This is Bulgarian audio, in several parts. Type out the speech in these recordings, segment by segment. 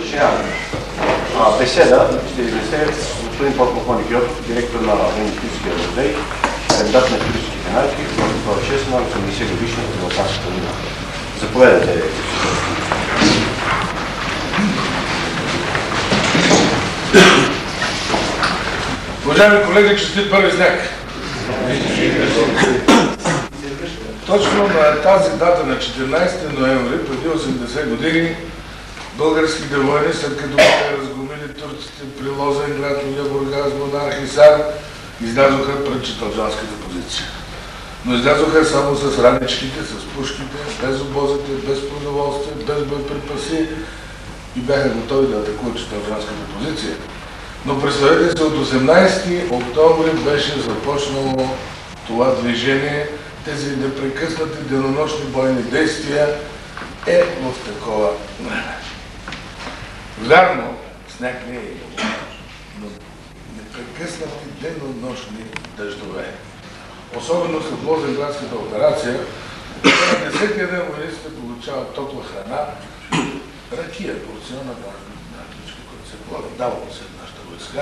Начинаваме. Беседа ще изнесе господин подполковник Йотов, директор на Военно-техническия музей, кандидат на историческите науки, в 6 на 80 годишна в Балканската война. Заповядайте. Уважаеми колеги, честит първи сняг! Точно на тази дата, на 14 ноември, преди 80 години, българските войни, след като бяха разгромили турците при Лозенград, Бургас, Монарх и Сар, излязоха пред читалджанската позиция. Но излязоха само с раничките, с пушките, без обозите, без продоволствие, без боеприпаси и бяха готови да атакуват читалджанската позиция. Но представете се, от 18 октомври беше започнало това движение, тези непрекъснати денонощни бойни действия в такова време. Вярно, сняг не е имало, но непрекъснати денонощни дъждове. Особено след Лозенградската операция, на 10-я ден войниците получават топла храна, ракия, порционна ракичка, която се полага, давало се нашата войска.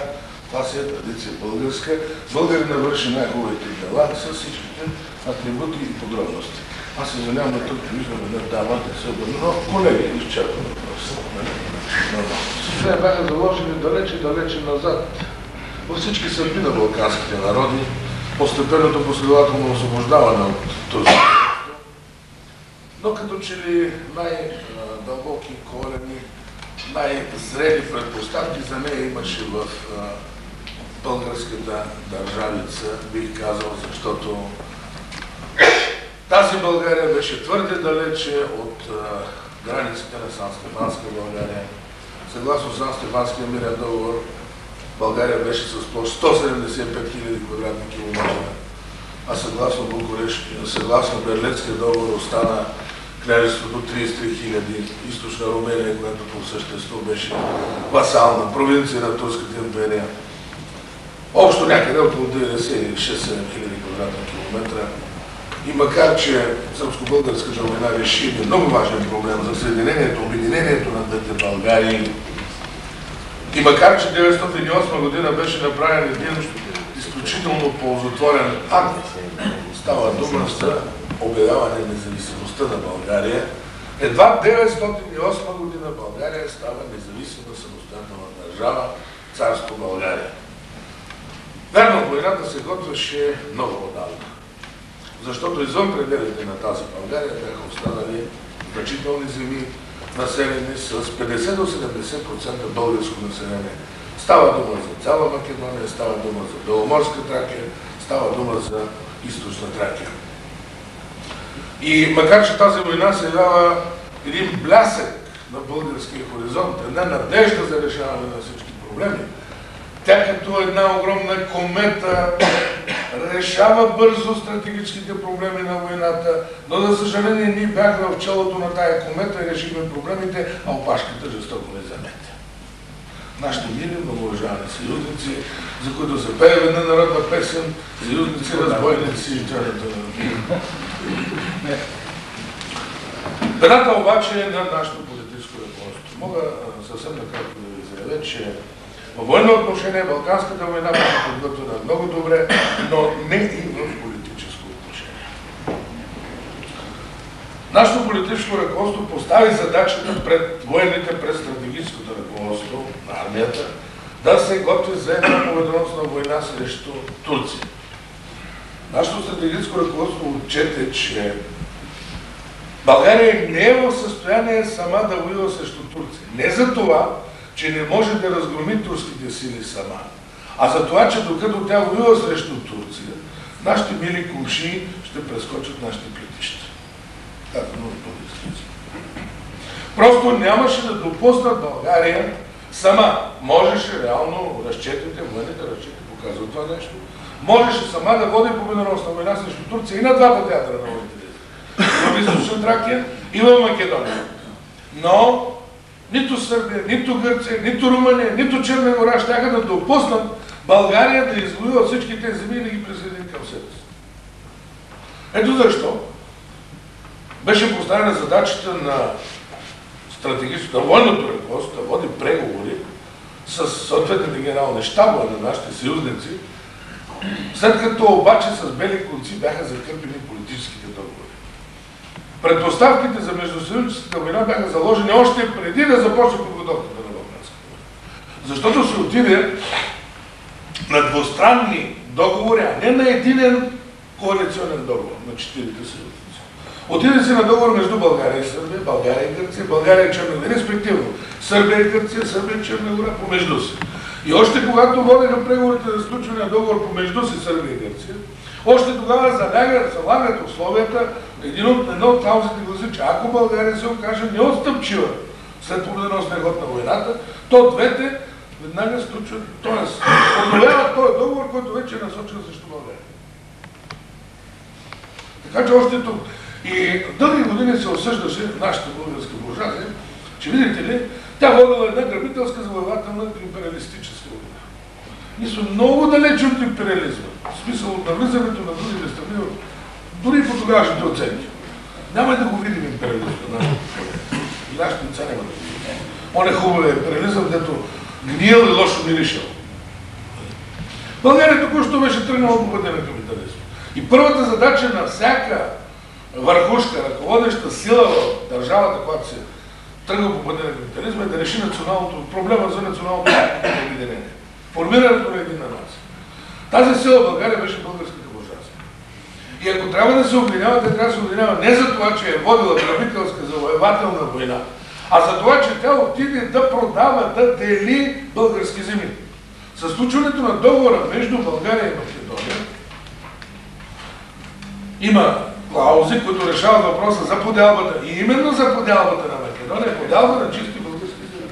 Това си е традиция българска. Българина върши най-хубавите дела с всичките атрибути и подробности. Аз се извинявам, но тук виждам една дама, не се обърна, но колеги, изчерпвам въпроса. Те бяха заложени далече назад. Във всички съдби на балканските народи, постепенното последователно освобождаване от този. Но като че ли най-дълбоки корени, най-зрели предпоставки за нея имаше в българската държавица, бих казал, защото тази България беше твърде далече от границите на Сан-Стефанска България. Съгласно Сан-Стефанския мирен договор, България беше с площ 175 000 квадратни километра, а съгласно Берлинския договор остана княжеството 33 000, източна Румелия, която по същество беше васална провинция на Турската империя. Общо някъде около 96 000 квадратни километра. И макар, че сръбско-българската война реши много важен проблем за съединението, обединението на двете Българии, и макар, че 1908 година беше направен един изключително ползотворен акт, става дума за обявяване на независимостта на България, едва 1908 година България става независима самостоятелна държава, царство България. Верно, войната се готвеше много отдавна, защото извън пределите на тази България бяха останали значителни земи, населени с 50 до 70% българско население. Става дума за цяла Македония, става дума за Беломорска Тракия, става дума за Източна Тракия. И макар, че тази война се явява един блясък на българския хоризонт, една надежда за решаване на всички проблеми, тя като една огромна комета решава бързо стратегическите проблеми на войната, но за съжаление ние бяхме в челото на тая комета и решихме проблемите, а опашката жестоко не заметя. Нашите мили, многоуважавани съюзници, за които се пее една народна песен, съюзници, разбойници и тяната на... Бедата обаче е на нашето политическо ръководство. Мога съвсем накратко да ви заявя, че във военно отношение Балканската война беше подготвена много добре, но не и в политическо отношение. Нашето политическо ръководство постави задачата пред военните, пред стратегическото ръководство на армията да се готви за една победоносна война срещу Турция. Нашето стратегическо ръководство отчете, че България не е в състояние сама да воюва срещу Турция. Не за това, че не може да разгроми турските сили сама, а за това, че докато тя воюва срещу Турция, нашите мили комшии ще прескочат нашите плетища. Просто нямаше да допуснат България сама. Можеше реално, разчетите, военните разчети показват това нещо, можеше сама да води победоносна война срещу Турция и на двата театъра на войните. В Източна Тракия и в Македония. Но нито Сърбия, нито Гърция, нито Румъния, нито Черна гора щяха да допуснат България да извоюва всички тези земи и да ги присъедини към себе си. Ето защо беше поставена задачата на стратегическото, военното ръководство да води преговори с съответните генерални щабове на нашите съюзници, след като обаче с бели конци бяха закърпени политическите договори. Предпоставките за междусъюзническата война бяха заложени още преди да започне подготовката на Балканската война. Защото се отиде на двустранни договори, а не на единен коалиционен договор на четирите съюзници. Отиде се на договор между България и Сърбия, България и Гърция, България и Черна гора, респективно Сърбия и Гърция, Сърбия и Черна гора помежду си. И още когато водеха преговорите за сключване на договор помежду си Сърбия и Гърция, още тогава залагат условията, едно от клаузите гласи, че ако България се окаже неотстъпчива след победоносния ход на войната, то двете веднага сключват, т.е. обновяват този договор, който вече е насочен срещу България. Така че още тук. И дълги години се осъждаше нашата българска буржуазия, че видите ли, тя водила една грабителска, завоевателна империалистическа война. Ние сме много далеч от империализма, в смисъл от навлизането на другите страни, дори по тогавашните оценки. Няма да го видим империализма. И нашите деца няма да го видим. Он е хубавия империализъм, дето гниел и лошо миришъл. България току-що беше тръгнала по пътя на капитализма. И първата задача на всяка върхушка, ръководеща сила в държавата, която се тръгва по пътя на капитализма, е да реши проблема за националното обединение. Формирането на единна нация. Тази сила в България беше българската буржуазия. И ако трябва да се обвинява, тя трябва да се обвинява не за това, че е водила грабителска завоевателна война, а за това, че тя отиде да продава, да дели български земи. Със случването на договора между България и Македония има клаузи, които решават въпроса за подялбата и именно за подялбата на Македония, подялба на чисти български земи.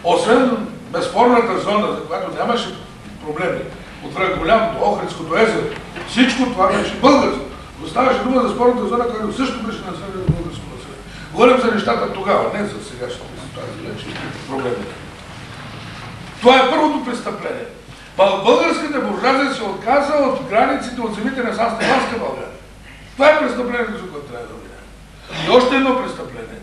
Освен безспорната зона, за която нямаше проблеми, от време голямото Охридското езеро, всичко това беше българско. Оставаше дума за спорната зона, която също беше населена от българско население. Говорим за нещата тогава, не за сегашната ситуация, вече проблемите. Това е първото престъпление. Българската буржуазия се отказа от границите, от земите на Сан-Стефанска България. Това е престъплението, за което трябва да видим. И още едно престъпление.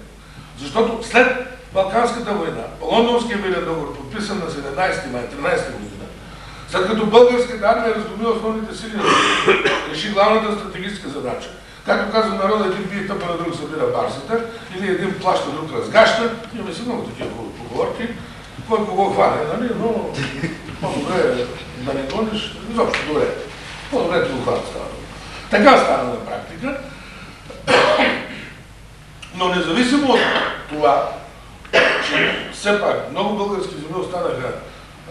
Защото след Балканската война, Лондонския мирен договор, подписан на 17 май 13 година, след като българската армия разгромила основните сили, реши главната стратегическа задача. Както казва народа, един бие тъпа на друг събира барсата, или един плаща, друг разгаща. Имаме си много такива поговорки. Кой кого хваля, нали? Но по-добре да не гониш, изобщо добре. По-добре да го хваля става. Така стана на практика. Но независимо от това, че все пак много български земи останаха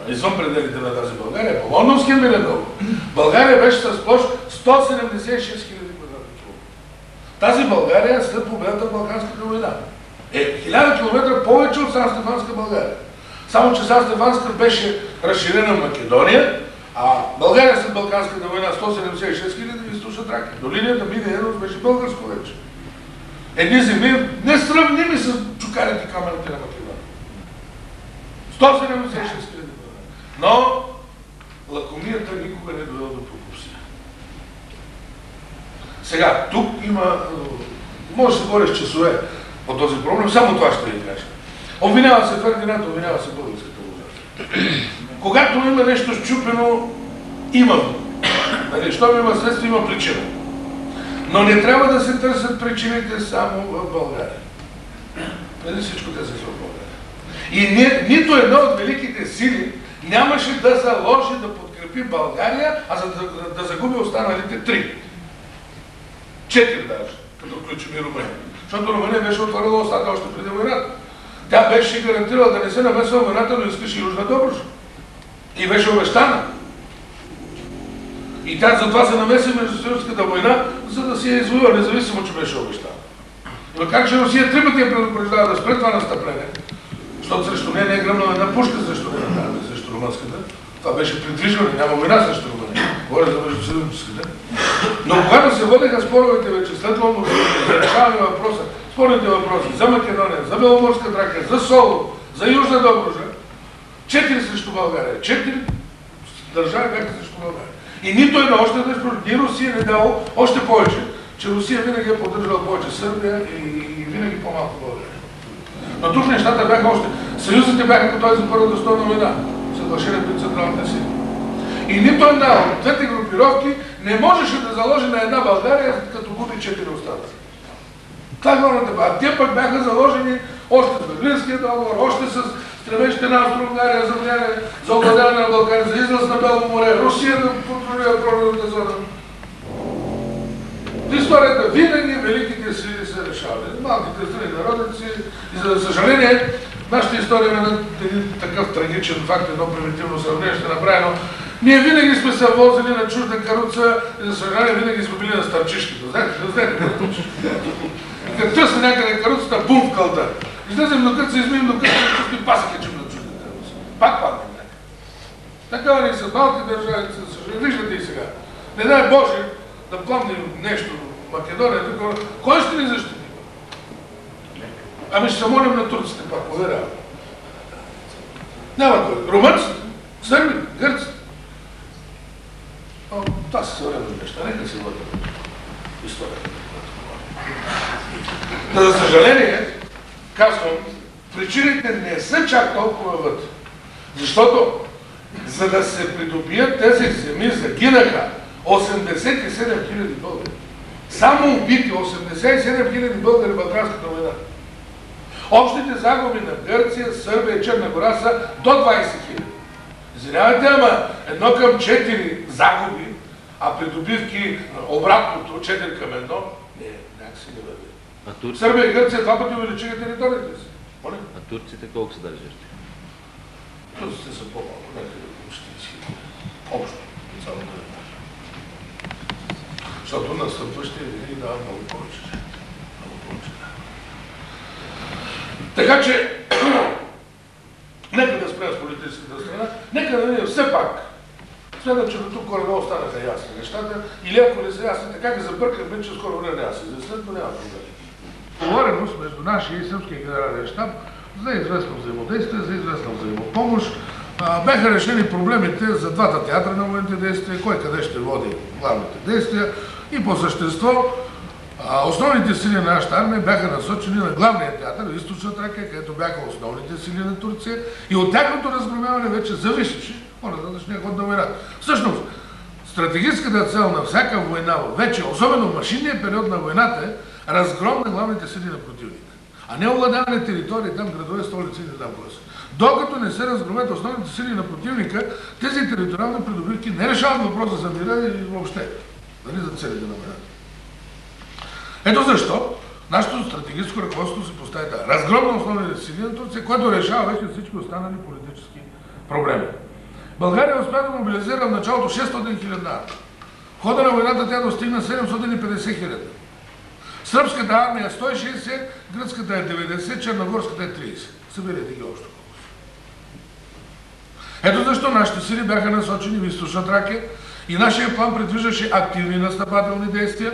извън пределите на тази България, по Лондонския мирен договор, България беше с площ 176 000 квадратни километра. Тази България след победата в Балканската война е 1000 км повече от Сан-Стефанска България. Само че Сан-Стефанска беше разширена в Македония, а България след Балканската война 176 000 източна Тракия. До линията Мидиенос беше българско вече. Едни земи несравними с чукарите камерите на Македония. 176 000. Но лакомията никога не е довела до пропорция. Сега, тук има... Може да се говориш часове по този проблем, само това ще ви кажа. Обвинява се Фердинанд, обвинява се българската буржуазия. Когато има нещо счупено, има. Нали, щом има следствие, има причина. Но не трябва да се търсят причините само в България. Нали, всичко те са в България. И нито една от великите сили нямаше да заложи да подкрепи България, а за да загуби останалите 3. 4 даже, като включим и Румъния. Защото Румъния беше отворила устата още преди войната. Тя беше гарантирала да не се намесва в войната, но искаше Южна Добруджа. И беше обещана. И тя затова се намеси в Междусъюзническата война, за да си я извоюва, независимо, че беше обещана. Но как че Русия 3 пъти я предупреждава да спре това настъпление, защото срещу нея не е гръмнала една пушка срещу нея, срещу румънската. Това беше придвижване, няма война срещу Румъния. Говоря за Междусъюзническата. Но когато се водеха споровете вече след Лондон, за решаване въпроса, спорните въпроси за Македония, за Беломорска Тракия, за Соло, за Южна Добруджа, 4 срещу България. 4 държави бяха срещу България. И нито една още нещо, ни Русия не дало още повече, че Русия винаги е поддържала повече Сърбия и винаги по-малко България. Но тук нещата бяха още. Съюзите бяха готови за Първата световна война. Съглашение при централните сили. И нито една от двете групировки не можеше да заложи на една България, като губи 4 остатъци. Това е главната. А те пък бяха заложени още с Берлинския договор, още с стремежите на Австро-Унгария за влияние, за овладяване на Балкания, за излаз на Бело море, Русия да контролира проливната зона. В историята винаги великите сили се решавали. Малките страни народници и за съжаление нашата история е един такъв трагичен факт, едно примитивно сравнение ще направи, но ние винаги сме се возили на чужда каруца и за съжаление винаги сме били на старчишките. Знаете какво е? И като тъсне някъде каруцата, бум в кълта. Излезем до Гърция, измием до Гърция, чувствим пасък чим на чужда каруца. Пак паднем някъде. Такава ни са малки държави, виждате и сега. Не дай Боже да пламнем нещо в Македония, такова. Кой ще ни защити? Ами ще се молим на турците, пак поверявам. Няма кой. Румънците, сърби, гърците. Това са съвременни неща, нека се върнем историята. За съжаление, казвам, причините не са чак толкова вътре. Защото, за да се придобият тези земи, загинаха 87 000 българи. Само убити 87 000 българи в Балканската война. Общите загуби на Гърция, Сърбия и Черна гора са до 20 000. Извинявайте, ама 1 към 4 загуби, а придобивки обратното 4 към 1, не, някакси не върви. Сърбия и Гърция 2 пъти увеличиха територията си. Моля? А турците колко са държащи? Турците са по-малко, някъде почти 000. Общо, цялото е. Защото настъпващия винаги дава много повече. Много повече. Така че, нека да спрем с политическата страна, нека да видим все пак. Смятам, че до тук горе-долу останаха ясни нещата, или ако не са ясни, така ги забъркаме, че скоро време няма се изяснят, но няма проблем. Говореност между нашия и сръбския генерален щаб за известно взаимодействие, за известна взаимопомощ. Бяха решени проблемите за двата театра на военните действия, кой къде ще води главните действия и по същество основните сили на нашата армия бяха насочени на главния театър, Източна Тракия, където бяха основните сили на Турция и от тяхното разгромяване вече зависеше по-нататъчния ход на войната. Всъщност, стратегическата цел на всяка война, вече особено в машинния период на войната е разгром на главните сили на противника, а не овладяване територии, там градове, столици и не знам какво са. Докато не се разгромят основните сили на противника, тези териториални придобивки не решават въпроса за мира и въобще, дали за целите на войната. Ето защо нашето стратегическо ръководство се поставя да разгром на основните сили на Турция, което решава вече всички останали политически проблеми. България успя да мобилизира в началото 600 000 армия. В хода на войната тя достигна 750 000. Сръбската армия е 160, гръцката е 90, черногорската е 30. Съберете ги общо. Ето защо нашите сили бяха насочени в Източна Тракия и нашия план предвиждаше активни настъпателни действия,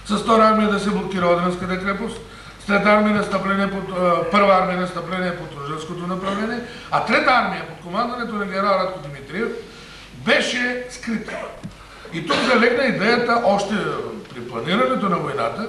с втора армия да се блокира Одринската крепост, с трета армия настъпление първа армия настъпление под Ружинското направление, а трета армия под командването на генерал Радко Димитриев беше скрита. И тук залегна идеята още при планирането на войната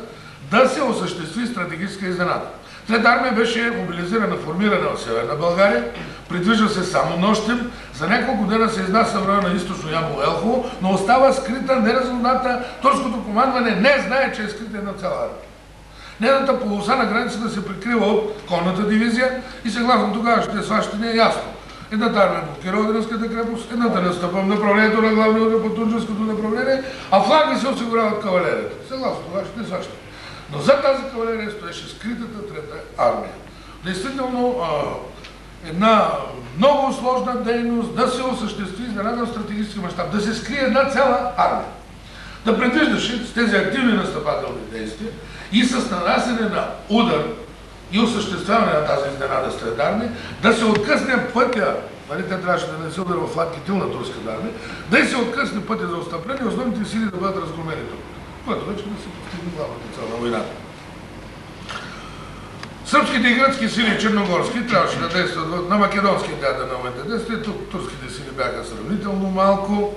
да се осъществи стратегическа изненада. Трета армия беше мобилизирана, формирана в Северна България, предвижда се само нощем, за няколко дена се изнася в района на източно Ямбол-Елхово, но остава скрита, неразузната, турското командване не знае, че е скрита една цяла армия. Нейната полоса на границата се прикрива от конната дивизия и съгласно тогавашните сващания е ясно. Едната армия блокира Одринската крепост, едната настъпва в направлението на главния удар по Тунджанското направление, а фланги се осигуряват кавалерията. Съгласно тогавашните сващания. Но за тази кавалерия стоеше скритата трета армия. Действително, една много сложна дейност да се осъществи изненадан стратегически мащаб, да се скрие една цяла армия. Да предвиждаше с тези активни настъпателни действия и с нанасене на удар и осъществяване на тази изненада с трета армия, да се откъсне пътя, нали, те трябваше да не се ударва в фланг и тил на турската армия, да се откъсне пътя за отстъпление и основните сили да бъдат разгромени тук, което вече да се постигне главната цел на войната. Сръбските и гръцки сили черногорски трябваше да действат на македонския театър на военните действия, тук турските сили бяха сравнително малко.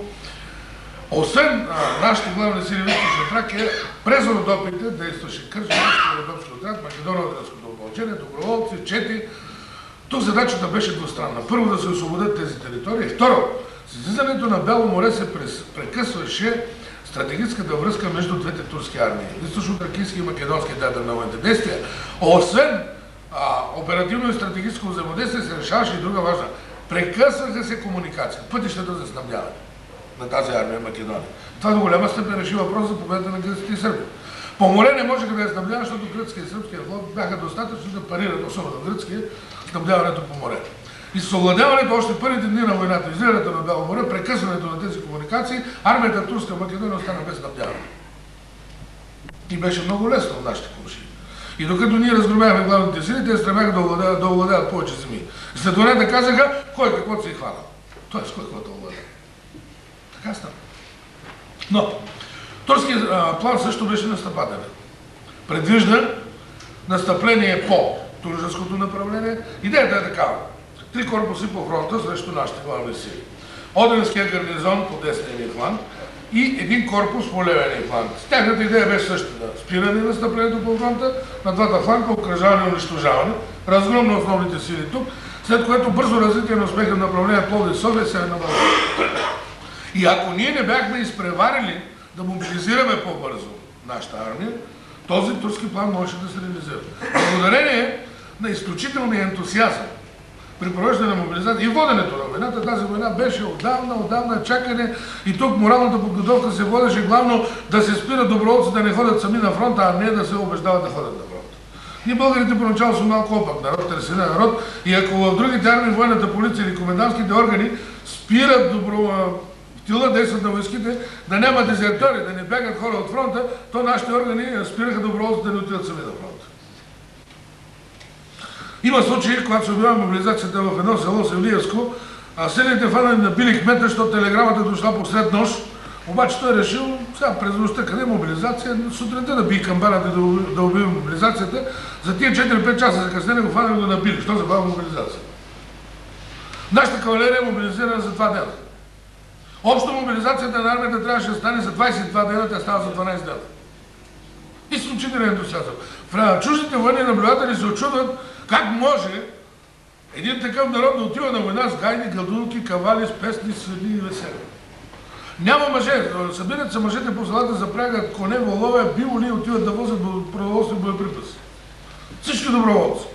Освен нашите главни сили в Източна Тракия, през Родопите действаше Кърджалийски Родопски отряд, Македоно-Одринското учение, доброволци, чети. Тук задачата беше двустранна. Първо да се освободят тези територии. Второ, с излизането на Бяло море се прекъсваше стратегическата връзка между двете турски армии. Източно-тракийски и македонски театър на военните действия. Освен оперативно и стратегическо взаимодействие се решаваше и друга важна. Прекъсваха се комуникации, пътищата за снабдяване на тази армия Македония. Това до голяма степен реши въпрос за победата на гръците и сърби. По море не можеха да я снабдяват, защото гръцкия и сръбския флот бяха достатъчно да парират, особено гръцкия, снабдяването по море. И с овладяването още първите дни на войната, излизането на Бяло море, прекъсването на тези комуникации, армията турска Македония остана без снабдяване. И беше много лесно в нашите комшии. И докато ние разгромяхме главните сили, те стремяха да овладяват повече земи. След войната казаха, кой каквото се е хванал. Тоест, кой каквото овладява. Така стана. Но, турският план също беше настъпателен. Предвижда настъпление по туржанското направление. Идеята е такава. 3 корпуси по фронта срещу нашите главни сили. Одринския гарнизон по десния ни фланг и 1 корпус по левия ни фланг. Тяхната идея беше същата. Спиране на настъплението по фронта, на двата фланга окръжаване и унищожаване, разгром на основните сили тук, след което бързо развитие на успеха на направление Пловдив, София, Северна България. И ако ние не бяхме изпреварили да мобилизираме по-бързо нашата армия, този турски план можеше да се реализира. Благодарение на изключителния ентусиазъм при провеждане на мобилизация и воденето на войната, тази война беше отдавна чакане и тук моралната подготовка се водеше главно да се спират доброволци да не ходят сами на фронта, а не да се убеждават да ходят на фронта. Ние българите поначало са малко опак народ, търсен народ и ако в другите армии, военната полиция или комендантските органи спират тила действат на войските, да няма дезертори, да не бягат хора от фронта, то нашите органи спираха доброволците да не отидат сами на фронта. Има случаи, когато се обявява мобилизацията в едно село Севлиевско, а селите фанали набили кмета, защото телеграмата дошла посред нощ, обаче той решил, сега през нощта, къде е мобилизация, сутринта да бие камбаната и да обяви мобилизацията, за тия 4-5 часа закъснение го фанали да набили. Що се бава мобилизация? Нашата кавалерия е мобилизирана за 2 дена. Общо мобилизацията на армията трябваше да стане за 22 дена, тя става за 12 дена. Изключителен ентусиазъм. Чуждите военни наблюдатели се очудват как може един такъв народ да отива на война с гайни, гладунки, кавали, с песни, свирни и весели. Няма мъже. Събират се мъжете по селата, запрягат коне, волове, биволи и отиват да возят продоволствие и боеприпаси. Всички доброволци.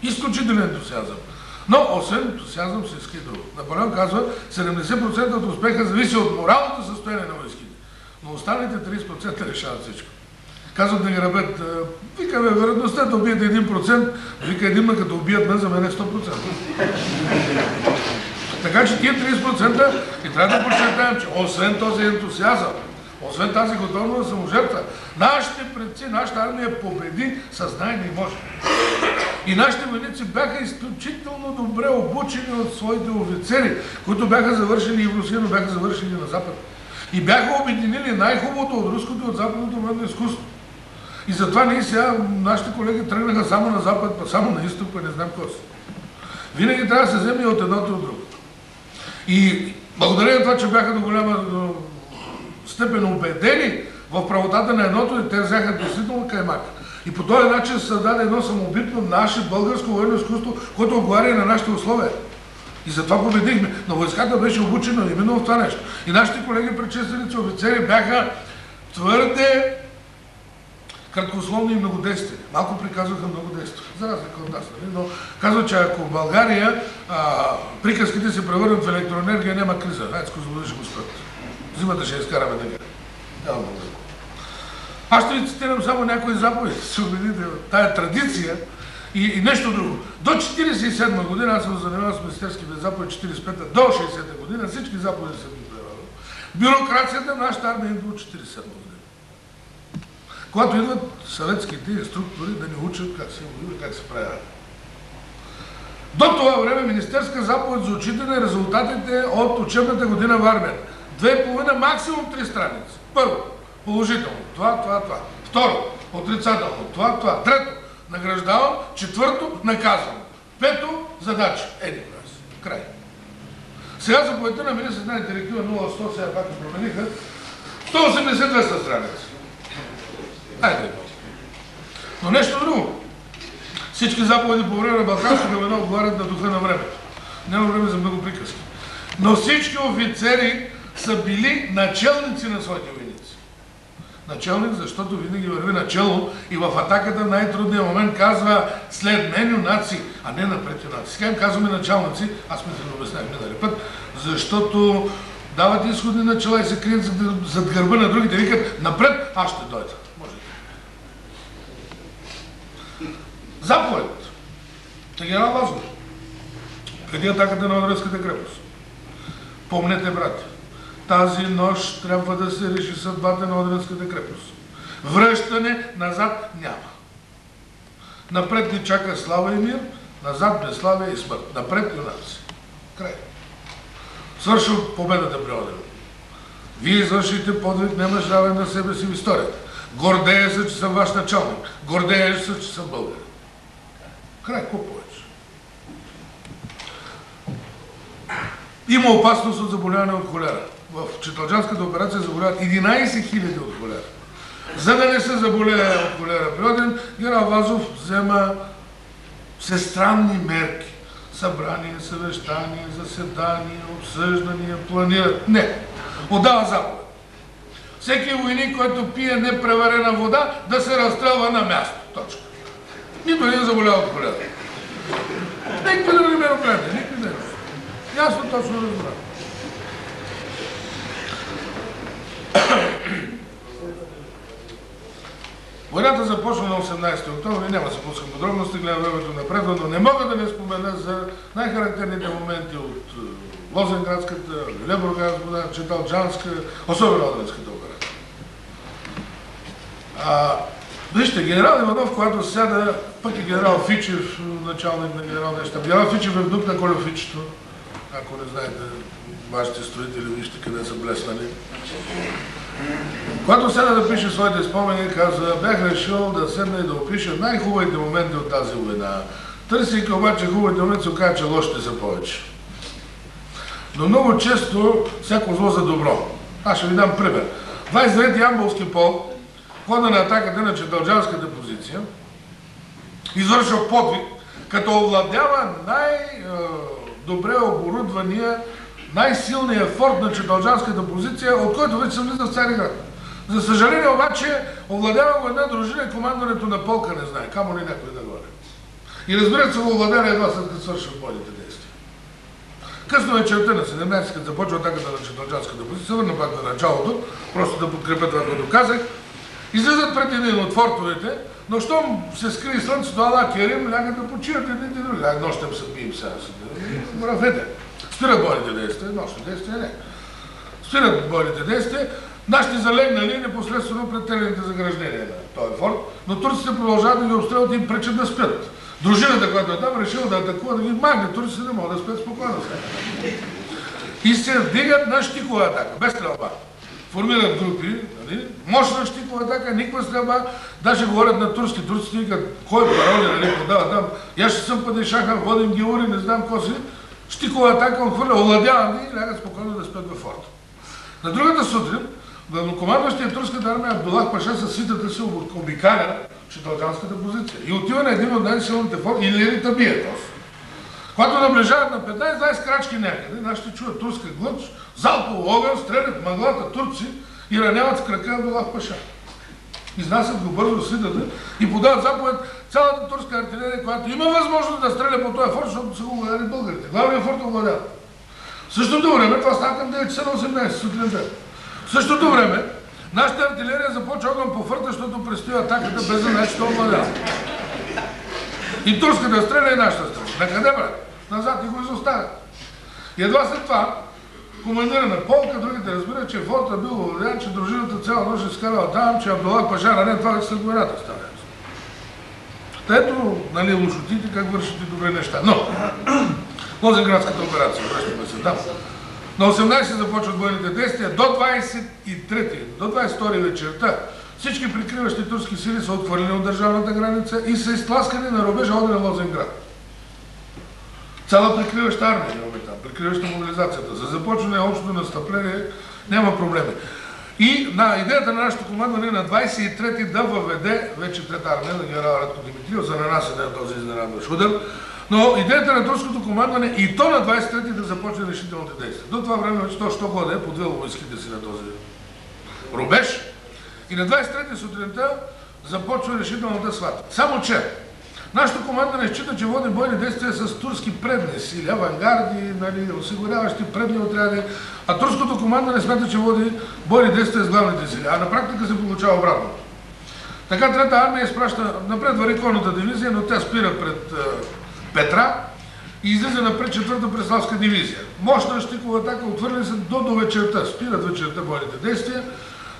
Изключителен ентусиазъм. Но, освен ентусиазъм, се иска и друго. Наполеон казва, 70% от успеха зависи от моралното състояние на войските. Но останалите 30% решават всичко. Казват да ги рабят, вика, вероятността да убиете 1%, вика един, като убият мен, за мен е 100%. Така че тия 30% и трябва да подчертаем, че освен този ентусиазъм, освен тази готовност да саможертва, нашите предци, нашата армия победи съзнание и може. И нашите войници бяха изключително добре обучени от своите офицери, които бяха завършили и в Русия, но бяха завършили на Запад. И бяха обединили най-хубавото от руското и от западното военно изкуство. И затова ние сега, нашите колеги тръгнаха само на Запад, само на Изток, не знам какво си. Винаги трябва да се вземе от едното и от другото. И благодарение на това, че бяха до голяма степен убедени в правотата на едното, те взеха действително каймак. И по този начин се даде едно самобитно наше българско военно изкуство, което отговаря на нашите условия. И затова победихме. Но войската беше обучена именно в това нещо. И нашите колеги предшественици офицери бяха твърде краткословни и многодействени. Малко приказваха многодействия, за разлика от нас. Но казват, че ако в България приказките се превърнат в електроенергия, няма криза. Айцко завърши Господ. Зимата ще изкараме така. Аз ще ви цитирам само някои заповеди, се убедите в тая традиция и нещо друго. До 1947 година, аз съм занимавал с министерските заповеди 45-та до 60-та година, всички заповеди съм ги преварил. Бюрокрацията на нашата армия идва от 47 година. Когато идват съветските инструктори да ни учат как се воюва, как се прави. До това време министерска заповед за отчитане резултатите от учебната година в армията. 2,5, максимум 3 страници. Първо, положително. Това. Второ, отрицателно. Това. Трето, награждавам. Четвърто, наказвам. Пето, задача. Край. Сега заповедта на министър на директива 0100, сега пак промениха, 182 страници. Айде. Но нещо друго. Всички заповеди по време на Балканската война отговарят на духа на времето. Няма време за много приказки. Но всички офицери са били началници на своите войници. Началник, защото винаги върви начало и в атаката най-трудният момент казва след мен юнаци, а не напред юнаци. Сега им казваме началници, аз мисля да обяснях минали път, защото дават изходни начала и се крият зад гърба на другите. Викат напред, аз ще дойда. Може. Заповед. Генерал Лазаров. Преди атаката на Одринската крепост. Помнете, брати, тази нощ трябва да се реши съдбата на Одринската крепост. Връщане назад няма. Напред ни чака слава и мир, назад безславие и смърт. Напред юнаци. Край. Свършил победата при Одрин. Вие извършите подвиг немъжравен на себе си в историята. Гордея се, че съм ваш началник. Гордея се, че съм българин. Край, какво повече? Има опасност от заболяване от холера. В Чаталджанската операция заболяват 11 000 от холера. За да не се заболее от холера при Одрин, генерал Вазов взема всестранни мерки. Събрания, съвещания, заседания, обсъждания, планират. Не. Отдава заповед. Всеки войник, който пие непреварена вода, да се разстрелва на място. Точка. Нито един заболява от холера. Никой да не ме огледа, никой не. Ясно, точно разбрам. Войната започна на 18 октомври, няма да се пускам подробности, гледам времето напред, но не мога да не спомена за най-характерните моменти от Лозенградската, Лелебургазската, Чаталджанска, особено Одринската операция. Вижте, генерал Иванов, когато сяда, пък и генерал Фичев, началник на генералния щаб. Генерал Фичев е внук на Коля Фичето. Ако не знаете, вашите строители, вижте къде са блеснали. Когато седна да пише своите спомени, казва, бях решил да седна и да опиша най-хубавите моменти от тази война. Търсейки обаче хубавите моменти, се оказа, че лошите са повече. Но много често всяко зло за добро. Аз ще ви дам пример. 29-ти Ямболски полк, хода на атаката на Чаталджанската позиция, извършва подвиг, като овладява най-добре оборудвания, най-силният форт на Чаталджанската позиция, от който вече съм влизал в Цариград. За съжаление обаче, овладява го една дружина и командването на полка не знае, камо ли някой да горе. И разбира се, го овладява едва след като свършва бойните действия. Късно вечерта на 17, като започва атаката на Чаталджанската позиция, върна пак на началото, просто да подкрепя това, което казах, излизат пред един от фортовете, но щом се скри слънцето, Ала Керим, лягат да почиват едните и други. Нощем се бием сега. Мравете. Спират бойните действия, нощни действия не. Спират бойните действия, нашите залегнали непосредствено пред терените заграждения на този форт, но турците продължават да ги обстрелват и им пречат да спят. Дружината, която е там, решила да атакува, да ги магне. Турците не могат да спят спокойно. И се вдигат на щикова атака, без стрелба. Формират групи, нали? Мощна щикова атака, никаква стрелба, даже говорят на турски. Турците викат, кой пароли, нали, подава там, я ще съм падешаха, водим ги ури, не знам какво си. Щикова атака, отхвърля, овладявам ги и лягат спокойно да спят във форта. На другата сутрин, главнокомандващият турската армия Абдулах Паша със свитата си обикаля Чаталджанската позиция и отива на един от най-силните форти и лерите бие този. Когато наближават на 15-20 крачки някъде, нашите чуят турска глъч, залпов огън, стрелят мъглата турци и раняват в крака Абдулах Паша. Изнасят го бързо свитата и подават заповед цялата турска артилерия, която има възможност да стреля по този форт, защото са го владяли българите. Главният форт го владява. В същото време, това става към 9 часа на 18 сутринта. В същото време, нашата артилерия започва огън по форта, защото предстои атаката без да знае, че това владява. И турската стреля и нашата стреля. Накъде, брат? Назад и го изоставят. И едва след това, командира на полка, другите разбират, че форта бил владян, че дружината цяла нощ е скарала там, че Абдулах Паша ранен, това вече след войната става. Ето, нали, лошотите, как вършите добри неща. Но, Лозенградската операция, връщаме се там. На 18 започват военните действия, до 23, до 22 вечерта всички прикриващи турски сили са отхвърлени от държавната граница и са изтласкани на рубежа Одрин-Лозенград. Цяла прикриваща армия имаме там, прикриваща мобилизацията. За започване общото настъпление няма проблеми. И на идеята на нашето командване на 23-ти да въведе вече Трета армия на генерал Радко Димитриев за нанасене на този изненадващ удар. Но идеята на турското командване и то на 23-ти да започне решителните действия. До това време вече то що ходе е подвело войските си на този рубеж. И на 23-ти сутринта започва решителната сватба. Само че нашето командване счита, че води бойни действия с турски предни сили, авангарди, осигуряващи предни отряди, а турското командване смята, че води бойни действия с главните сили, а на практика се получава обратно. Така Трета армия изпраща напред вариконната дивизия, но тя спира пред Петра и излиза напред 4-та Преславска дивизия. Мощна щикова атака отвърли се до вечерта, спират вечерта бойните действия,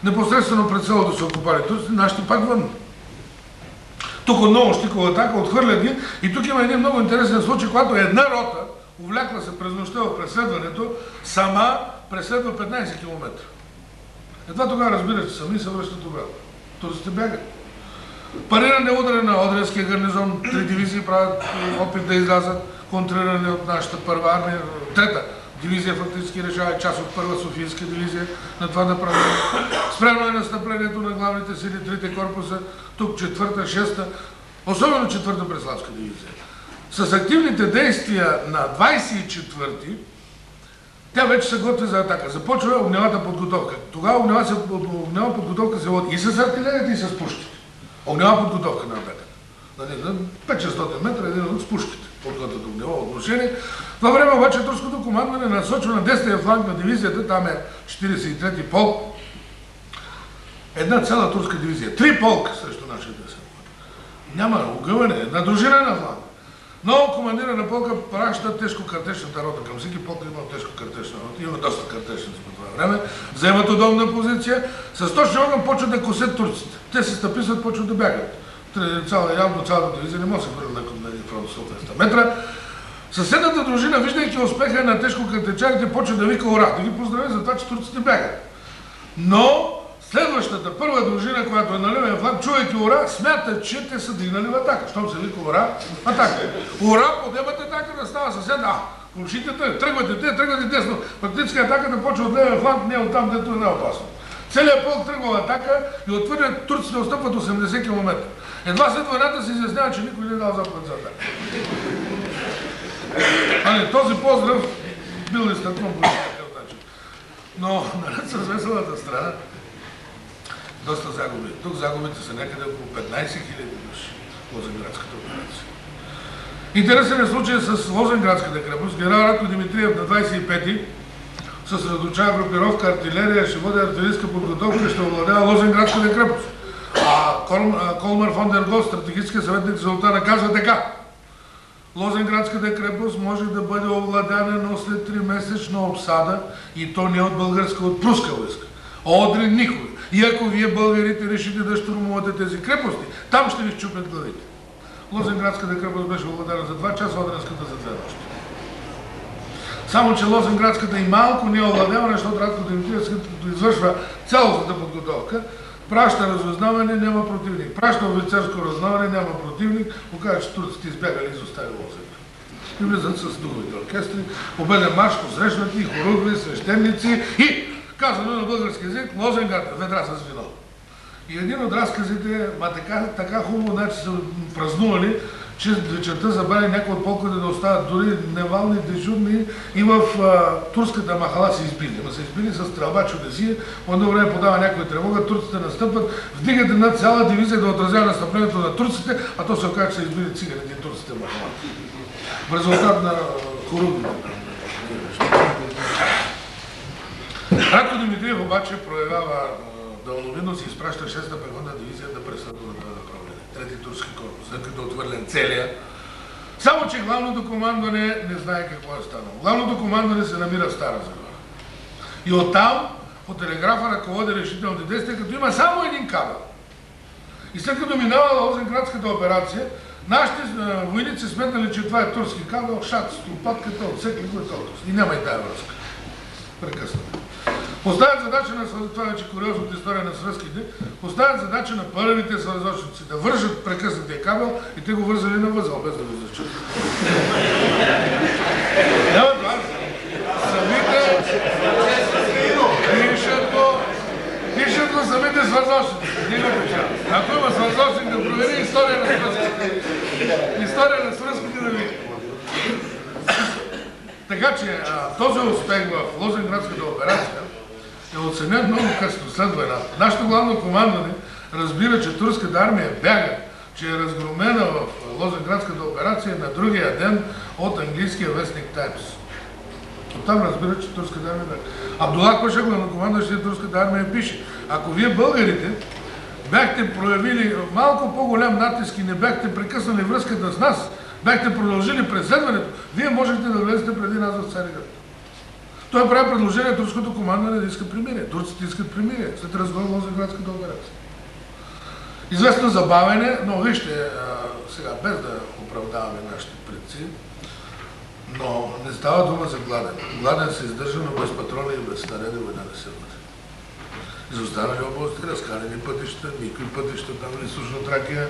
непосредствено пред селото се окупали турците, нашите пак вън. Тук отново щикова атака, отхвърлят ги и тук има един много интересен случай, когато една рота, увлякла се през нощта в преследването, сама преследва 15 км. Едва тогава разбира, че сами се връщат обратно. Турците бягат. Париране ударе на Одринския гарнизон, 3 дивизии правят опит да излязат, контриране от нашата първа армия, трета дивизия фактически решава част от първа Софийска дивизия на това направление. Спрямо е настъплението на главните сили, 3-те корпуса, тук 4-та, 6-та, особено 4-та Преславска дивизия. С активните действия на 24-ти, тя вече се готви за атака. Започва огневата подготовка. Тогава огнева подготовка се води и с артилерията, и с пушките. Огнева подготовка на атака. На 500 метра един от с пушките. Подготвят огнево отношение. В това време обаче турското командване насочва на 10-я фланг на дивизията, там е 43-ти полк. Една цяла турска дивизия. 3 полка срещу нашите села. Няма огъване, една дружина на фланг. Но командира на полка праща тежко картечната рота. Към всеки полк има тежко картечна рота. Има доста картечници по това време. Вземат удобна позиция. С точно огън почват да косят турците. Те се стъписват, почват да бягат. Явно цялата дивизия не може да се върне на един фронт 100 метра. Съседната дружина, виждайки успеха на тежко картечарите, почва да вика ура, да ги поздрави за това, че турците бягат. Но следващата първа дружина, която е на левия фланг, чувайки ура, смята, че те са дигнали в атака. Щом се вика ура, атака. Ура, подемат атака, да става съседа. Кончите, тръгвате десно. Фактически атаката почва от левия фланг, не от там, дето е най-опасно. Целият полк тръгва в атака и отвърнят турците отстъпват 80 км. Едва след войната се изяснява, че никой не е дал заповед за атака. Този поздрав бил изтъкван по такъв начин. Но наред с веселата страна, доста загуби. Тук загубите са някъде около 15 000 души в Лозенградската операция. Интересен е случай с Лозенградската крепост. Генерал Радко Димитриев на 25-ти съсредоточава групировка артилерия, ще води артилерийска подготовка и ще овладява Лозенградската крепост. А Колмар фон дер Голт, стратегическия съветник за Султана, казва така: Лозенградската крепост може да бъде овладяна след 3-месечна обсада и то не от българска, от пруска войска. Одрин никой. И ако вие българите решите да щурмувате тези крепости, там ще ви счупят главите. Лозенградската крепост беше овладяна за 2 часа, Одринската за 2 нощи. Само че Лозенградската и малко не е овладявана, защото Радко Димитриев, като извършва цялостната подготовка, праща разузнаване, няма противник. Праща офицерско разузнаване, няма противник. Показва, че турците избягали и изоставили Лозенград. И влизат с духовите оркестри, победен марш, посрещнати, хоругви, свещеници и, казано на български език, Лозенград, ведра с вино. И един от разказите, така хубаво, значи са празнували, че вечерта забрали някои от полковете да остават дори невални, дежурни и в турската махала се избили. Ама се избили с стрелба чудесия, по едно време подава някой тревога, турците настъпват, вдигат една цяла дивизия да отразява настъплението на турците, а то се оказа, че са избили циганите и турците махала. В резултат на хоругвите. Радко Димитриев обаче проявява дълновидност и изпраща 6-та пехотна дивизия да преследва на това направление. 3-ти турски корпус, след като отвърлен целия. Само че главното командване не знае какво е станало. Главното командване се намира в Стара Загора. И оттам по телеграфа ръководи решителните действия, като има само един кабел. И след като минава Лозенградската операция, нашите войници сметнали, че това е турски кабел, шат, стопатката, отсекли го и толкова. И няма и тая връзка. Прекъснато. Поставят задача на това вече куриозната история на свръзките, поставят задача на първите свързочници да вържат прекъснатия кабел и те го вързали на възъл, без да го зачат. Няма това. Самите пишат го история на свръзките да ви. Така че този успех в Лозенградската операция е оценен много късно след войната. Нашето главно командване разбира, че турската армия бяга, че е разгромена в Лозенградската операция на другия ден от английския вестник Таймс. Оттам разбира, че турската армия бяга. Абдулах Паша, главнокомандващият турската армия, пише: ако вие българите бяхте проявили малко по-голям натиск и не бяхте прекъснали връзката с нас, бяхте продължили преследването, вие можете да влезете преди нас в Цариград. Той прави предложение турското командване да иска примирие. Турците искат примирие след разговор в Лозенградската операция. Известно забавене, но вижте, сега без да оправдаваме нашите предци, но не става дума за гладен. Гладен се издържа, но без патрони и без снаряди война не се води. За останали области, разкалени пътища, никакви пътища, там в Източна Тракия.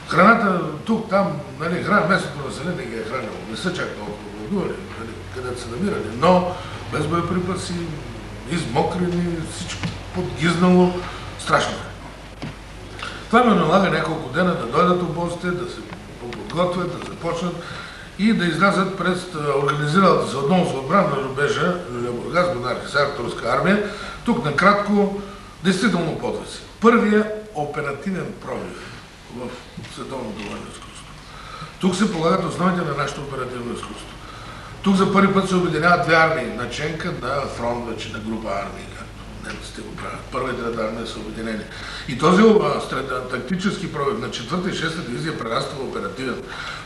Храната тук, там, нали, местното население ги е хранило. Не са чак толкова гладували, нали, където са намирали, но без боеприпаси, измокрени, всичко подгизнало, страшно е. Това ме налага няколко дена да дойдат обозите, да се подготвят, да започнат и да излязат през организиралата се отново за отбрана на рубежа Люлебургас, Бунархисар, турска армия. Тук накратко, действително подвизи. Първия оперативен пробив в световното военно изкуство. Тук се полагат основите на нашето оперативно изкуство. Тук за първи път се обединяват две армии, наченка на фронт вече на група армии, както немците го правят. Първа и трета армия са обединени. И този тактически пробив на 4-та и 6-та дивизия прераства в оперативен.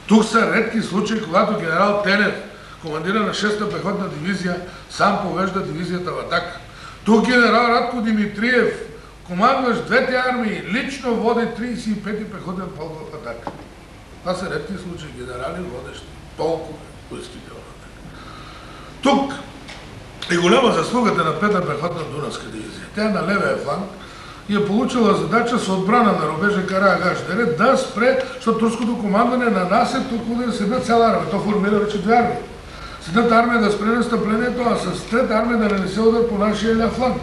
Тук са редки случаи, когато генерал Тенев, командира на 6-та пехотна дивизия, сам повежда дивизията в атака. Тук генерал Радко Димитриев, командващ двете армии, лично води 35-ти пехотен полк в атака. Това са редки случаи, генерали водещи толкова войските в атака. Тук е голяма заслугата на 5-та пехотна Дунавска дивизия. Тя на левия фланг и е получила задача с отбрана на рубежа Караагаш-Дере да спре, защото турското командване нанася тук да седна цяла армия. То формира вече две армии. Седната армия да спре настъплението, а с трета армия да нанесе удар по нашия ляв фланг.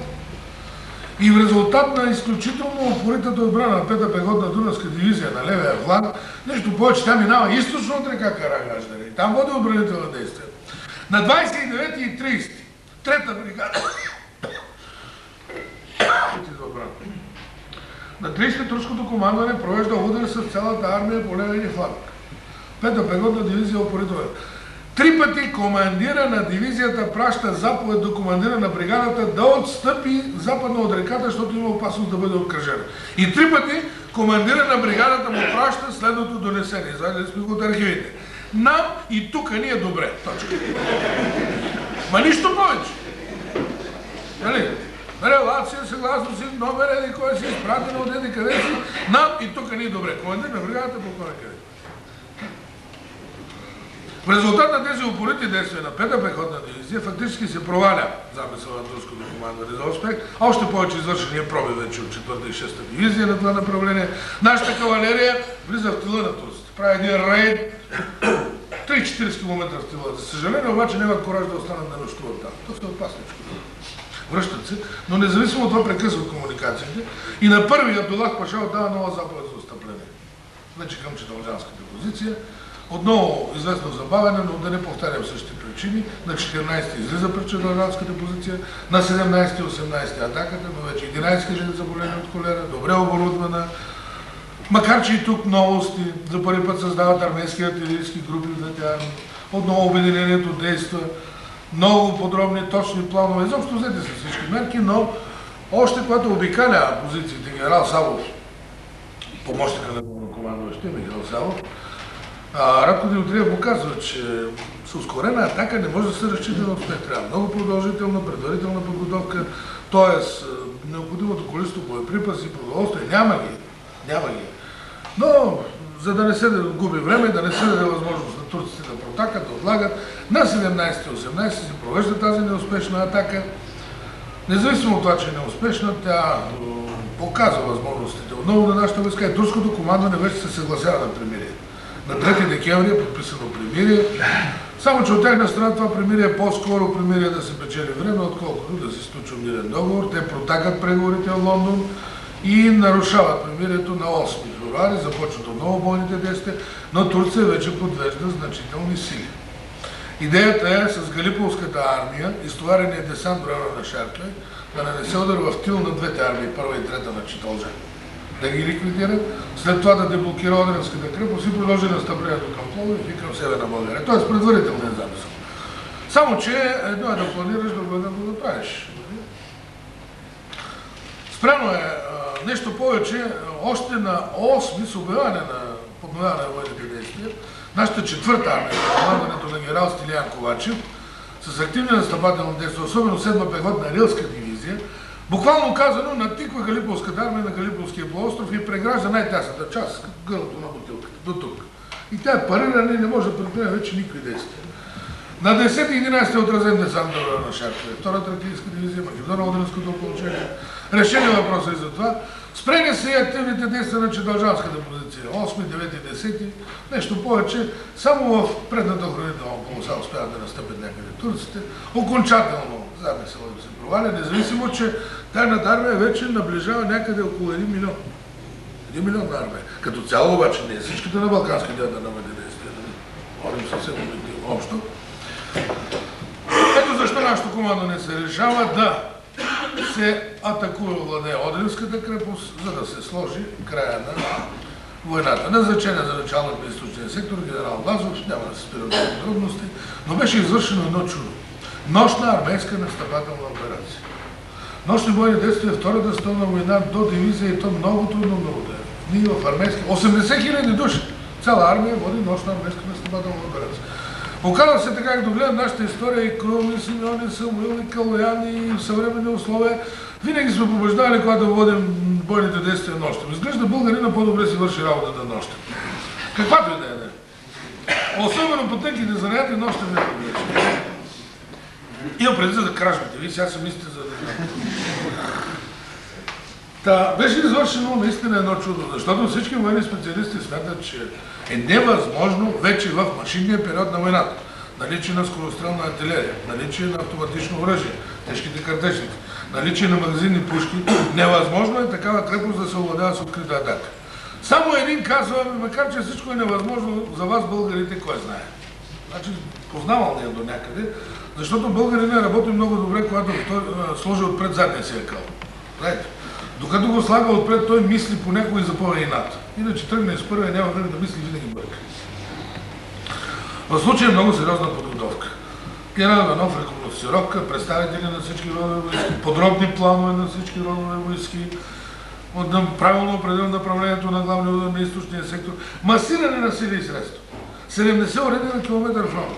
И в резултат на изключително упоритата отбрана на 5-та пехотна Дунавска дивизия на левия фланг, нещо повече, тя минава източно от река Караагаш-Дере и там води отбранителна действия. На 29 и 30 трета бригада на 30 турското командване провежда удар с цялата армия по левия фланг. 5-та пехотна дивизия е упоритова. 3 пъти командира на дивизията праща заповед до командира на бригадата да отстъпи западно от реката, защото има опасност да бъде обкръжена. И 3 пъти командира на бригадата му праща следното донесение. Извадили сме го от архивите. Нам и тук ни е добре. Точка. Ма нищо повече. Нали? Релация, съгласно си, номер еди, кой си изпратен от еди къде си, нам и тук ни е добре. Командир на бригадата по къде. В резултат на тези упорити действия на 5-та пехотна дивизия фактически се проваля замисъл на турското командване за успех, а още повече извършения пробив вече от 4-та и 6-та дивизия на това направление. Нашата кавалерия влиза в тила на турците. Прави един рейд 3-40 км в тила. За съжаление обаче нямат кораж да останат да нощуват там. То са опасничко. Връщат се, но независимо от това прекъсват комуникациите и на първия Абдулах Паша отдава нова заповед за отстъпление. Значи към читалджанската позиция. Отново известно забавяне, но да не повтарям същите причини. На 14-ти излиза пред читалджанската позиция, на 17-ти и 18-ти атаката, но вече 11 жени заболени от холера, добре оборудвана. Макар че и тук новости, за първи път създават армейски артилерийски групи в двете армии. Отново обединението действа. Много подробни, точни планове. Изобщо взети са всички мерки, но още когато обикаля позициите генерал Савов, помощника на главнокомандващия Михаил Савов, Радко Димитриев показва, че с ускорена атака не може да се разчита на успех. Трябва много продължителна, предварителна подготовка, т.е. необходимото количество боеприпаси, продоволствие, няма ги. Но, за да не се губи време, да не се даде възможност на турците да протакат, да отлагат, на 17 и 18 се провежда тази неуспешна атака. Независимо от това, че е неуспешна, тя показва възможностите отново на нашата войска и турското командване вече се съгласява на примирие. На 3 декември е подписано примирие, само че от тяхна страна това примирие е по-скоро примирие да се печели време, отколкото да се сключва мирен договор. Те протакат преговорите в Лондон и нарушават примирието на 8 февруари започват отново бойните действия, но Турция вече подвежда значителни сили. Идеята е с Галиполската армия, изтоварения десант в района на Шаркле, да нанесе удар в тил на двете армии, първа и трета на Читалджа. Да ги ликвидира, след това да деблокира Одринската крепост и продължи настъплението към Пловдив и към Северна България. Тоест предварителният замисъл. Само че едно е да планираш, друго е да го направиш. Спрямо е нещо повече, още на 8 с обявяване на подновяване на военните действия, нашата четвърта армия, командването на генерал Стилиян Ковачев, с активни настъпателни действия, особено 7-ма пехотна Рилска дивизия, буквално казано натиква Галиполската армия на Галиполския полуостров и прегражда най-тясната част, гърлото на бутилката, до тук. И тя е парирана и не може да предприеме вече никакви действия. На 10 и 11 е отразен десант на Шаркле, втората Тракийска дивизия, Македоно-Одринското ополчение. Решение въпроса и за това. Спрени се и активните действия на Читалджанската позиция. 8, 9, 10. Нещо повече. Само в предната охранителна полоса успяват да настъпят някъде турците. Окончателно замисъл да се проваля, независимо, че тайната армия вече наближава някъде около 1 милион. 1 милион на армия. Като цяло обаче не всичките на Балкански дядо да наведе действия. Говорим съвсем общо. Ето защо нашето командване се решава да се атакува владее Одринската крепост, за да се сложи края на войната. Назначение за началник на източния сектор генерал Лазов, няма да се спирам на подробности, но беше извършено едно чудо. Нощна армейска настъпателна операция. Нощни бойни действия, втората стълна война до дивизия и то много трудно, много да е. Ние в армейски 80 хиляди души. Цяла армия води нощна армейска настъпателна операция. Оказва се така, като гледам нашата история и Крумли, Симеони, Самуил и Калоян и в съвременни условия, винаги сме побеждали, когато водим бойните действия нощем. Изглежда българина по-добре си върши работата нощем. Каквато и да е. Особено по тънките занятия нощем не е. Има преди за кражбите. Вие сега се мислите за... Та, беше извършено наистина едно чудо, защото всички военни специалисти смятат, че е невъзможно вече в машинния период на войната. Наличие на скорострелна артилерия, наличие на автоматично оръжие, тежките картечници, наличие на магазинни пушки, невъзможно е такава крепост да се овладява с открита атака. Само един казва, макар че всичко е невъзможно за вас българите, кой знае. Значи, познавал не е до някъде, защото българите работи много добре, когато сложи отпред задния си екъл. Знаете? Докато го слага отпред, той мисли по някой запълни ината. Иначе тръгне с първия, няма време да мисли, винаги бърка. В случая е много сериозна подготовка. Генерал Иванов рекогносцировка, представители на всички родове войски, подробни планове на всички родове войски, правилно определено направлението на главния удар на източния сектор, масиране на сили и средства. 70 уреди на километър фронт.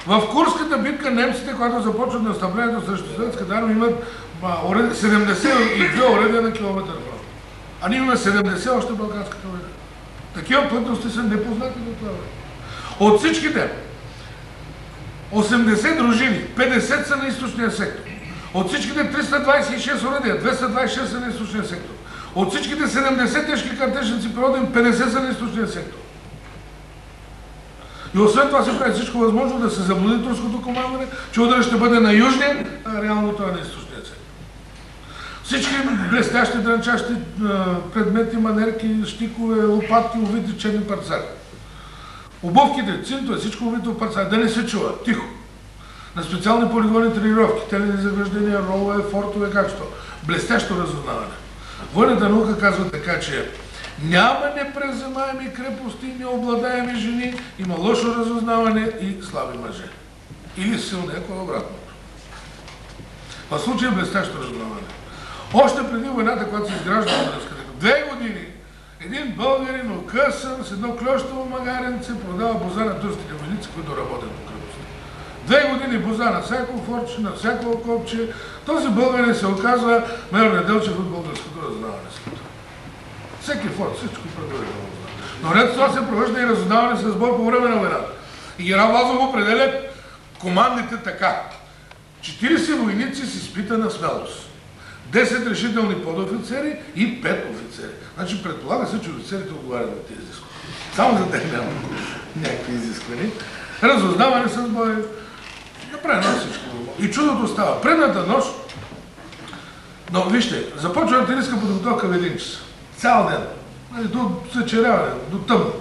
В Курската битка немците, когато започват настъплението срещу Съветската армия, имат 72 уредия на километър фронт. А ние имаме 70 още Балканската война. Такива плътности са непознати до това време. От всичките 80 дружини, 50 са на източния сектор. От всичките 326 уредия, 226 са на източния сектор. От всичките 70 тежки картечници природен, 50 са на източния сектор. И освен това се прави всичко възможно да се заблуди турското командване, че ударът ще бъде на южния, а реално това е на източния сектор. Всички блестящи, дрънчащи предмети, манерки, щикове, лопатки, увити черни парцари. Обувките, цинтове, всичко увито в парцари, да не се чува, тихо. На специални полигони тренировки, телени заграждения, ролове, фортове, как що. Блестящо разузнаване. Военната наука казва така, че няма непревземаеми крепости, необладаеми жени, има лошо разузнаване и слаби мъже. Или силни, ако е обратното. В случая блестящо разузнаване. Още преди войната, когато се изгражда Българската, 2 години един българин, окъсан, с едно клещово магаренце, продава боза на турските войници, които работят по крепостта. 2 години боза на всяко форче, на всяко окопче. Този българин се оказва майор Неделчев от българското разузнаване. Всеки форт, всичко предварително. Но ред с това се провежда и разузнаване с сбор по време на войната. И генерал Лазов определя командите така. 40 войници с изпитана смелост. 10 решителни подофицери и 5 офицери. Значи предполага се, че офицерите отговарят на тези изисквания. Само за тях няма някакви изисквания. Разузнаване с бой. Направи на всичко. И чудото става. Предната нощ, но вижте, започва артилерийска подготовка в 1 час. Цял ден. до зачеряване, до тъмно.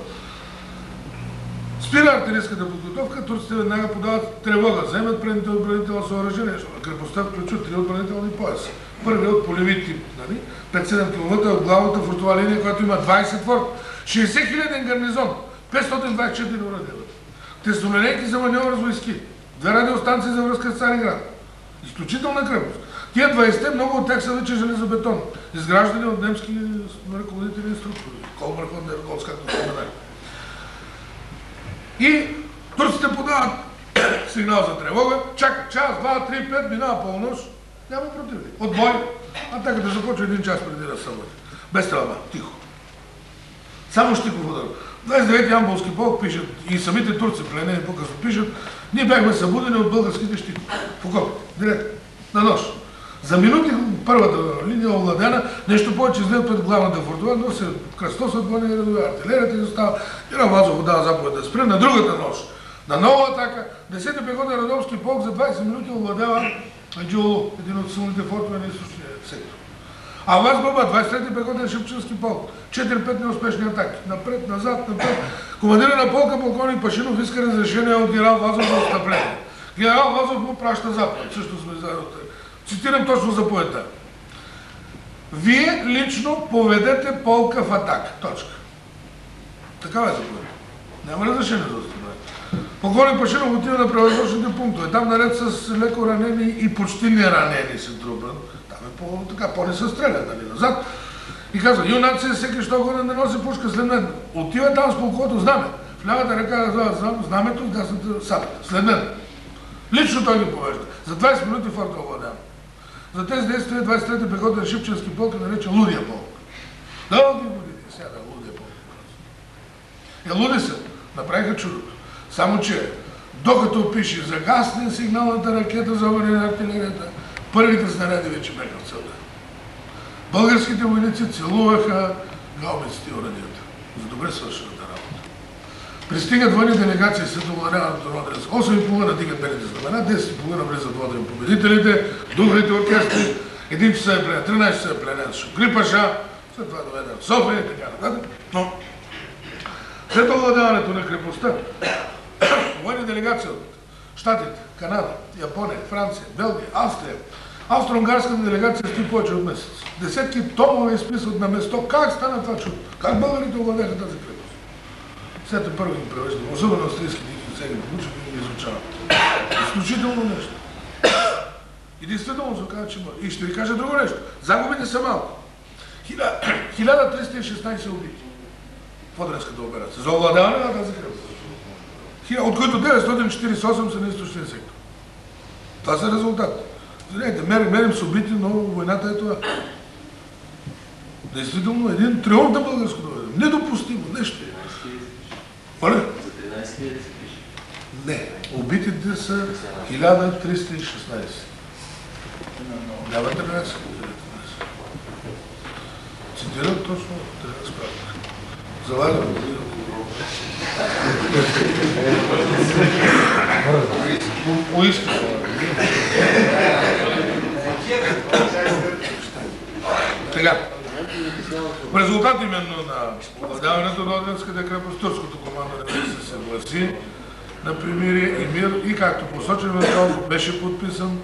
Спира артилерийската подготовка, турците веднага подават тревога, вземат предните отбранителни съоръжения, защото крепостта включва 3 отбранителни пояса. Първият от полеви тип, 5-7 км от главната фортова линия, която има 20 форта, 60 000 гарнизон, 524 урадива. Теснолинейки за маневър с войски, 2 радиостанции за връзка с Цариград. Изключителна крепост. Тия 20-те, много от тях са вече железобетон, изграждани от немски ръководители и инструктори. Колмърхван Дерголс, както споменах. И турците подават сигнал за тревога, чакат час, 2, 3, 5, минава полунощ, няма противник. Отбой, атаката започва 1 час преди разсъмване. Без стрелба, тихо. Само щиков удар. 29-ти Ямболски полк пишат, и самите турци, пленени по-късно пишат, ние бяхме събудени от българските щикове. В окопите, директно, на нощ. За минути първата линия овладена, нещо повече излеят пред главната фортова, но се кръстосват военни редове, артилерията изостава и Равазов дава заповед да спре. На другата нощ, на нова атака, 10-ти пехотен Радомски полк за 20 минути овладява Джоло, един от силните фортове на източния сектор. А вас бъба 23-ти пехотен Шипчински полк, 4-5 неуспешни атаки. Напред, назад, напред. Командира на полка полковник Пашинов иска разрешение от генерал Вазов за отстъпление. Генерал Вазов му праща заповед. Също сме заедно. Цитирам точно заповедта. Вие лично поведете полка в атака. Точка. Такава е заповедта. Няма разрешение за отстъпление. Полковник Пашинов отива на превъздушните пунктове. Там наред с леко ранени и почти неранени се трупат. Там е по-не се стрелят, нали, назад. И казва, юнаци, всеки що годен да носи пушка след мен. Отива там с полковото знаме. В лявата ръка знамето, в дясната сапата. След мен. Лично той ги повежда. За 20 минути форта овладява. За тези действия 23-ти пехотен Шипчински полк е наречен Лудия полк. Дълги години сяда Лудия полк. Луди са. Направиха чудото. Само че, докато пише загасне сигналната ракета за върне на артилерията, първите снаряди вече бяха в целта. Българските войници целуваха гаубиците и урадията. За добре свършената работа. Пристигат военни делегации след овладяването на адрес. 8:30 дигат белите знамена, 10:30 влизат в Одрин победителите, духовите оркестри, 1 часа е пленен, 13 часа е пленен Шукри Паша, след това доведен в София и така нататък. Но след овладяването на крепостта, военни делегации от Щатите, Канада, Япония, Франция, Белгия, Австрия, австро-унгарската делегация стои повече от месец. Десетки томове изписват на место как стана това чудо, как българите овладяха тази крепост. След първо им превеждам, особено австрийски дикти, сега ги получат и ги изучават. Изключително нещо. И действително се оказа, че може. И ще ви кажа друго нещо. Загубите са малко. 1316 убити в Одринската операция. За овладяване на тази крепост. От които 948 са на източния сектор. Това са резултати. Знаете, мерим с убити, но войната е това. Действително един триумф на българското военне. Недопустимо нещо. Моля? За 13 000 се пише. Не. Убитите са 1316. Няма 13 000. Цитирам точно, трябва да справя. Залагам. Поиска. Така. В резултат именно на овладяването на Одринската крепост, турското командване се съгласи на примирие и мир и както посочено беше подписан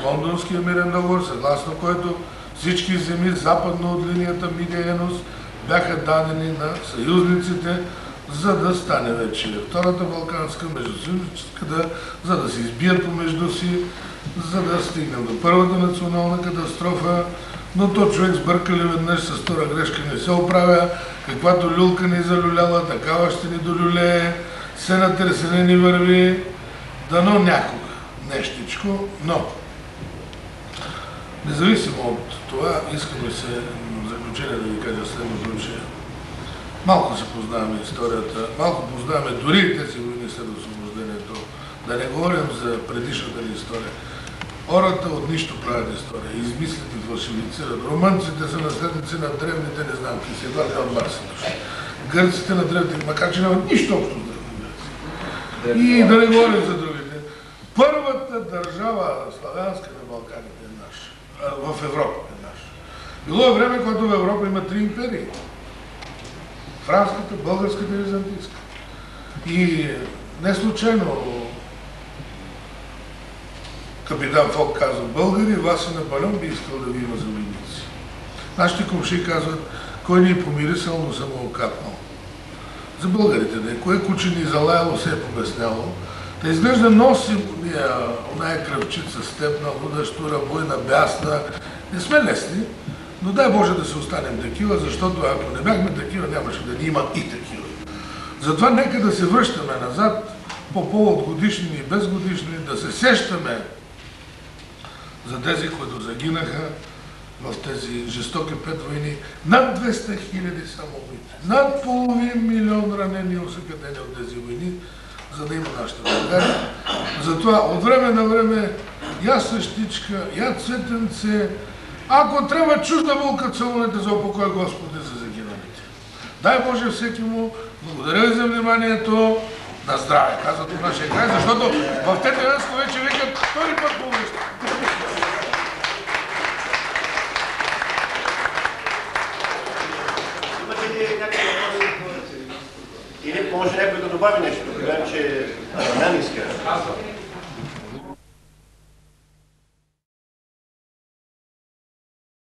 Лондонския мирен договор, съгласно който всички земи западно от линията Мидия-Енос бяха дадени на съюзниците, за да стане вече Втората Балканска, междусъюзническата, за да се избият помежду си, за да стигнем до първата национална катастрофа, но то човек сбъркали веднъж с втора грешка не се оправя, каквато люлка ни залюляла, такава ще ни долюлее, се на търсене ни върви, дано някога нещичко, но независимо от това, искаме се в заключение да ви кажа следното, че малко се познаваме историята, малко познаваме дори тези войни след освобождението, да не говорим за предишната ни история. Хората от нищо правят история, измислят и фалшифицират. Румънците са наследници на древните незнамки, си едва не от Барсите. Гърците на древните, макар че нямат нищо общо с древните. И да не говорим за другите. Първата държава славянска на Балканите е наша, в Европа е наша. Било е време, когато в Европа има 3 империи. франската, българската и византийска. И не случайно капитан Фок казва: българи, вас и Наполеон би искал да ви има за войници. Нашите комши казват: кой ни е помирисал, но съм го капнал. За българите да е. Кое куче ни залаяло, се е побесняло. Да изглежда носим оная кръвчица степна, луда, штура, буйна, бясна. Не сме лесни, но дай Боже да се останем такива, защото ако не бяхме такива, нямаше да ни има и такива. Затова нека да се връщаме назад по повод годишни и безгодишни, да се сещаме за тези, които загинаха в тези жестоки 5 войни. Над 200 000 само убити. Над половин милион ранени и осъкатени от тези войни, за да има нашата България. Затова от време на време я същичка, я цветенце, ако трябва чужда булка, целунете за упокой, Господи, за загиналите. Дай Боже всеки му. Благодаря ви за вниманието. На здраве, казват от нашия край, защото в Тетевенско вече викат втори път по улицата. Имате ли някакви въпроси? Или може някой да добави нещо? Гледам, че Румян иска.